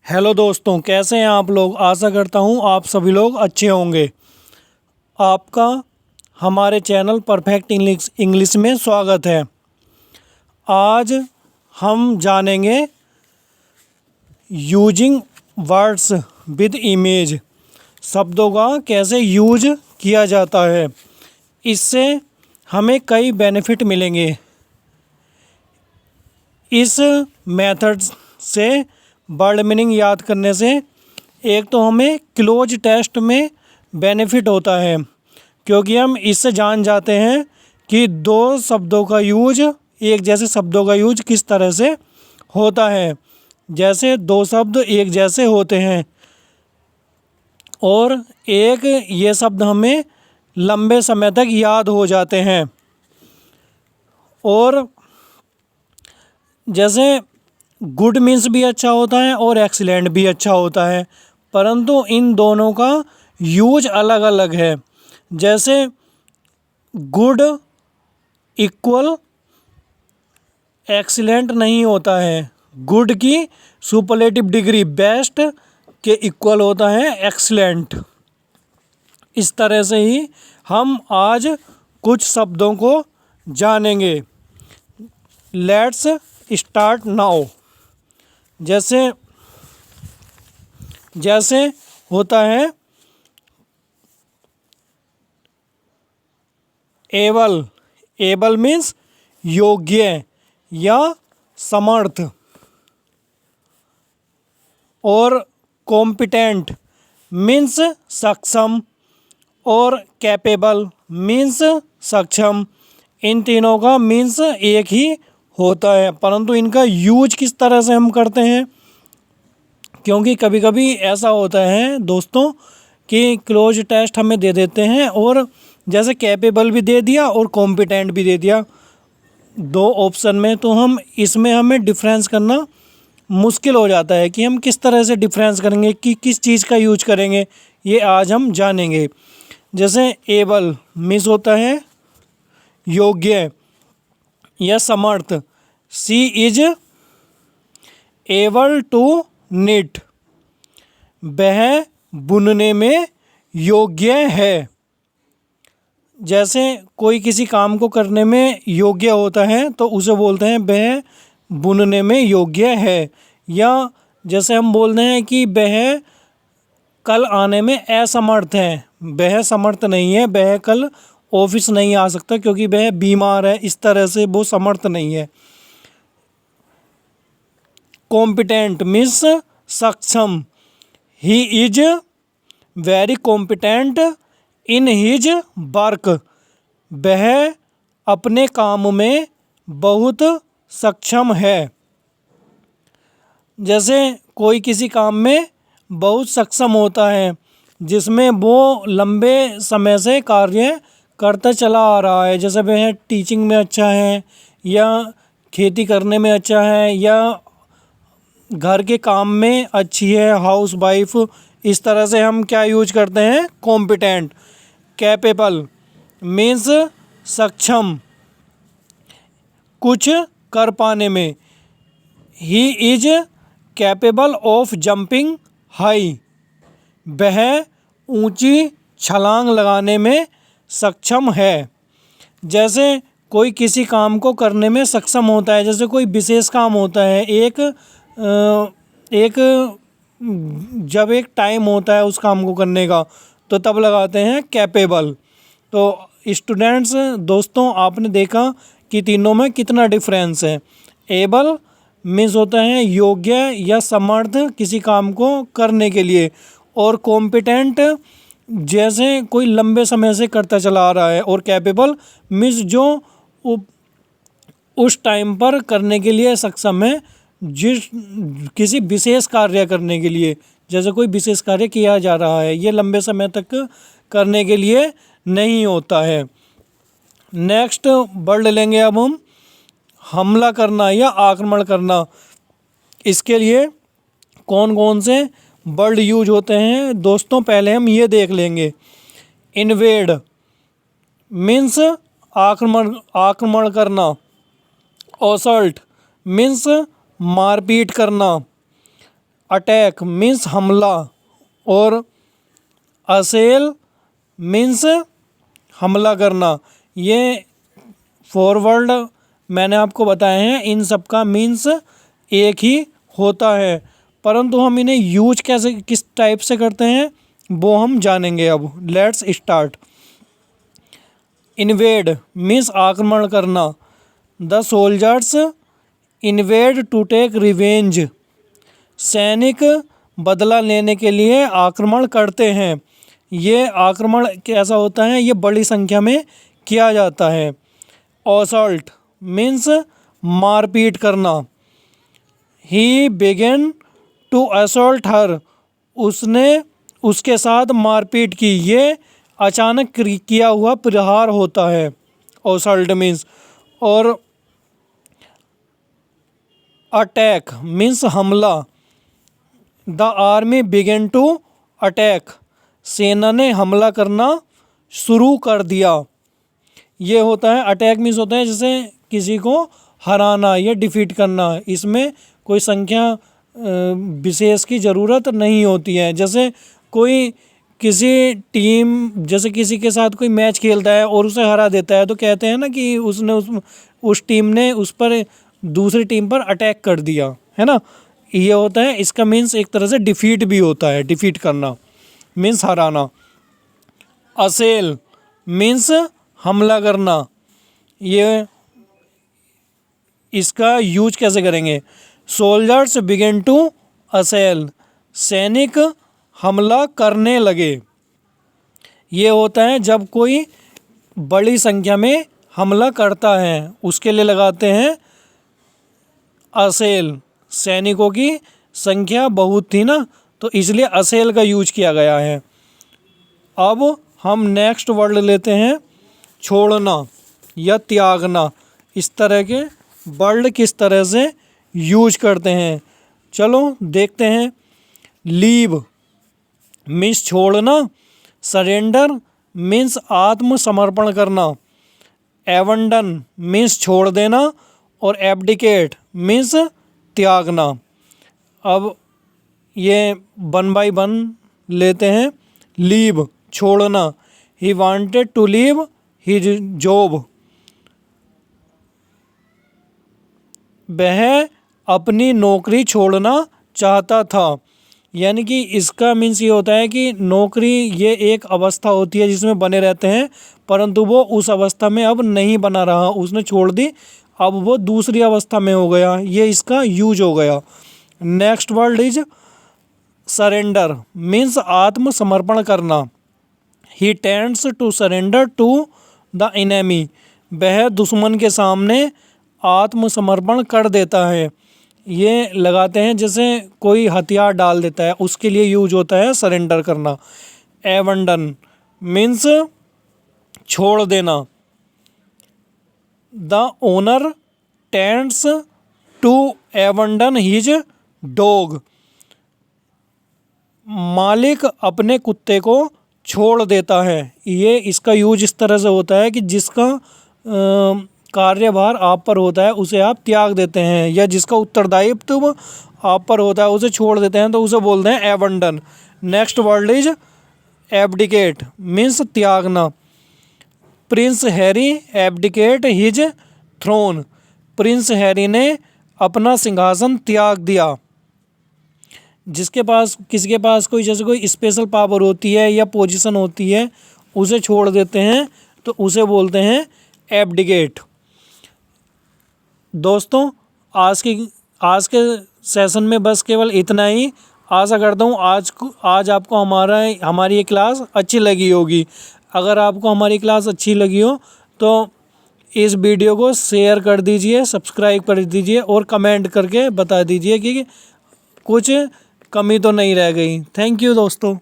Hello दोस्तों, कैसे हैं आप लोग। आशा करता हूँ आप सभी लोग अच्छे होंगे। आपका हमारे चैनल परफेक्ट इंग्लिश में स्वागत है। आज हम जानेंगे यूजिंग वर्ड्स विद इमेज, शब्दों का कैसे यूज किया जाता है। इससे हमें कई बेनिफिट मिलेंगे। इस मेथड से वर्ड मीनिंग याद करने से एक तो हमें क्लोज टेस्ट में बेनिफिट होता है, क्योंकि हम इससे जान जाते हैं कि दो शब्दों का यूज, एक जैसे शब्दों का यूज किस तरह से होता है। जैसे दो शब्द एक जैसे होते हैं और एक ये शब्द हमें लंबे समय तक याद हो जाते हैं। और जैसे गुड मीन्स भी अच्छा होता है और एक्सीलेंट भी अच्छा होता है, परंतु इन दोनों का यूज अलग अलग है। जैसे गुड इक्वल एक्सीलेंट नहीं होता है, गुड की सुपरलेटिव डिग्री बेस्ट के इक्वल होता है एक्सीलेंट। इस तरह से ही हम आज कुछ शब्दों को जानेंगे। Let's start now. जैसे जैसे होता है एबल। एबल मीन्स योग्य या समर्थ। और कॉम्पिटेंट मीन्स सक्षम और कैपेबल मीन्स सक्षम। इन तीनों का मीन्स एक ही होता है, परंतु इनका यूज किस तरह से हम करते हैं, क्योंकि कभी कभी ऐसा होता है दोस्तों कि क्लोज टेस्ट हमें दे देते हैं और जैसे कैपेबल भी दे दिया और कॉम्पिटेंट भी दे दिया दो ऑप्शन में, तो हम इसमें हमें डिफरेंस करना मुश्किल हो जाता है कि हम किस तरह से डिफरेंस करेंगे, कि किस चीज़ का यूज करेंगे। ये आज हम जानेंगे। जैसे एबल मीन्स होता है योग्य या समर्थ। सी इज एबल टू निट, वह बुनने में योग्य है। जैसे कोई किसी काम को करने में योग्य होता है तो उसे बोलते हैं वह बुनने में योग्य है। या जैसे हम बोलते हैं कि वह कल आने में असमर्थ है, वह समर्थ नहीं है, वह कल ऑफिस नहीं आ सकता क्योंकि वह बीमार है, इस तरह से वो समर्थ नहीं है। कॉम्पिटेंट मीन्स सक्षम। He is very competent in his work, वह अपने काम में बहुत सक्षम है। जैसे कोई किसी काम में बहुत सक्षम होता है जिसमें वो लंबे समय से कार्य करता चला आ रहा है, जैसे वह टीचिंग में अच्छा है या खेती करने में अच्छा है या घर के काम में अच्छी है, हाउस वाइफ। इस तरह से हम क्या यूज करते हैं, कॉम्पिटेंट। कैपेबल मीन्स सक्षम कुछ कर पाने में। He is capable of jumping high, वह ऊंची छलांग लगाने में सक्षम है। जैसे कोई किसी काम को करने में सक्षम होता है, जैसे कोई विशेष काम होता है, एक जब एक टाइम होता है उस काम को करने का, तो तब लगाते हैं कैपेबल। तो स्टूडेंट्स दोस्तों, आपने देखा कि तीनों में कितना डिफरेंस है। एबल मीन्स होता है योग्य या समर्थ किसी काम को करने के लिए, और कॉम्पिटेंट जैसे कोई लंबे समय से करता चला आ रहा है, और कैपेबल मीन्स जो उस टाइम पर करने के लिए सक्षम है, जिस किसी विशेष कार्य करने के लिए। जैसे कोई विशेष कार्य किया जा रहा है, ये लंबे समय तक करने के लिए नहीं होता है। नेक्स्ट वर्ड लेंगे अब हम, हमला करना या आक्रमण करना। इसके लिए कौन कौन से वर्ड यूज होते हैं दोस्तों, पहले हम ये देख लेंगे। इन्वेड मीन्स आक्रमण करना। असॉल्ट मीन्स मारपीट करना। अटैक मीन्स हमला और असेल मीन्स हमला करना। ये फॉरवर्ड मैंने आपको बताए हैं, इन सब का मीन्स एक ही होता है, परंतु हम इन्हें यूज कैसे किस टाइप से करते हैं वो हम जानेंगे अब। Let's start. इन्वेड मीन्स आक्रमण करना। The soldiers invade to take revenge. सैनिक बदला लेने के लिए आक्रमण करते हैं। ये आक्रमण कैसा होता है, ये बड़ी संख्या में किया जाता है। असॉल्ट मीन्स मारपीट करना। ही बिगेन टू असॉल्ट हर, उसने उसके साथ मारपीट की। ये अचानक किया हुआ प्रहार होता है असॉल्ट मीन्स। और अटैक मीन्स हमला। The army began to attack, सेना ने हमला करना शुरू कर दिया। ये होता है अटैक मीन्स होता है जैसे किसी को हराना या डिफीट करना। इसमें कोई संख्या विशेष की ज़रूरत नहीं होती है। जैसे कोई किसी टीम जैसे किसी के साथ कोई मैच खेलता है और उसे हरा देता है तो कहते हैं ना कि उसने उस टीम ने उस पर दूसरी टीम पर अटैक कर दिया, है ना। ये होता है, इसका मीन्स एक तरह से डिफीट भी होता है। डिफीट करना मीन्स हराना। असेल मीन्स हमला करना। ये इसका यूज कैसे करेंगे। सोल्जर्स बिगेन टू असेल, सैनिक हमला करने लगे। ये होता है जब कोई बड़ी संख्या में हमला करता है, उसके लिए लगाते हैं असेल। सैनिकों की संख्या बहुत थी ना, तो इसलिए असेल का यूज किया गया है। अब हम नेक्स्ट वर्ड लेते हैं छोड़ना या त्यागना। इस तरह के वर्ड किस तरह से यूज करते हैं, चलो देखते हैं। लीव मीन्स छोड़ना। सरेंडर मीन्स आत्मसमर्पण करना। एवंडन मीन्स छोड़ देना। और एब्डिकेट मीन्स त्यागना। अब ये 1 बाय 1 लेते हैं। लीव छोड़ना। He wanted to leave his job, वह अपनी नौकरी छोड़ना चाहता था। यानी कि इसका मीन्स ये होता है कि नौकरी ये एक अवस्था होती है जिसमें बने रहते हैं, परंतु वो उस अवस्था में अब नहीं बना रहा, उसने छोड़ दी, अब वो दूसरी अवस्था में हो गया। ये इसका यूज हो गया। Next word is surrender means आत्मसमर्पण करना। He tends to surrender to the enemy, वह दुश्मन के सामने आत्मसमर्पण कर देता है। ये लगाते हैं जैसे कोई हथियार डाल देता है, उसके लिए यूज होता है सरेंडर करना। एवंडन मीन्स छोड़ देना। The owner tends to abandon his dog, मालिक अपने कुत्ते को छोड़ देता है। ये इसका यूज इस तरह से होता है कि जिसका कार्यभार आप पर होता है उसे आप त्याग देते हैं, या जिसका उत्तरदायित्व आप पर होता है उसे छोड़ देते हैं, तो उसे बोलते हैं abandon. Next word is abdicate means त्यागना। Prince Harry abdicate his throne, prince Harry ने अपना सिंहासन त्याग दिया। जिसके पास किसी के पास कोई जैसे कोई स्पेशल पावर होती है या पोजीशन होती है उसे छोड़ देते हैं, तो उसे बोलते हैं एब्डिकेट। दोस्तों आज के सेशन में बस केवल इतना ही। आशा करता हूँ आज आपको हमारी ये क्लास अच्छी लगी होगी। अगर आपको हमारी क्लास अच्छी लगी हो तो इस वीडियो को शेयर कर दीजिए, सब्सक्राइब कर दीजिए और कमेंट करके बता दीजिए कि कुछ कमी तो नहीं रह गई। थैंक यू दोस्तों।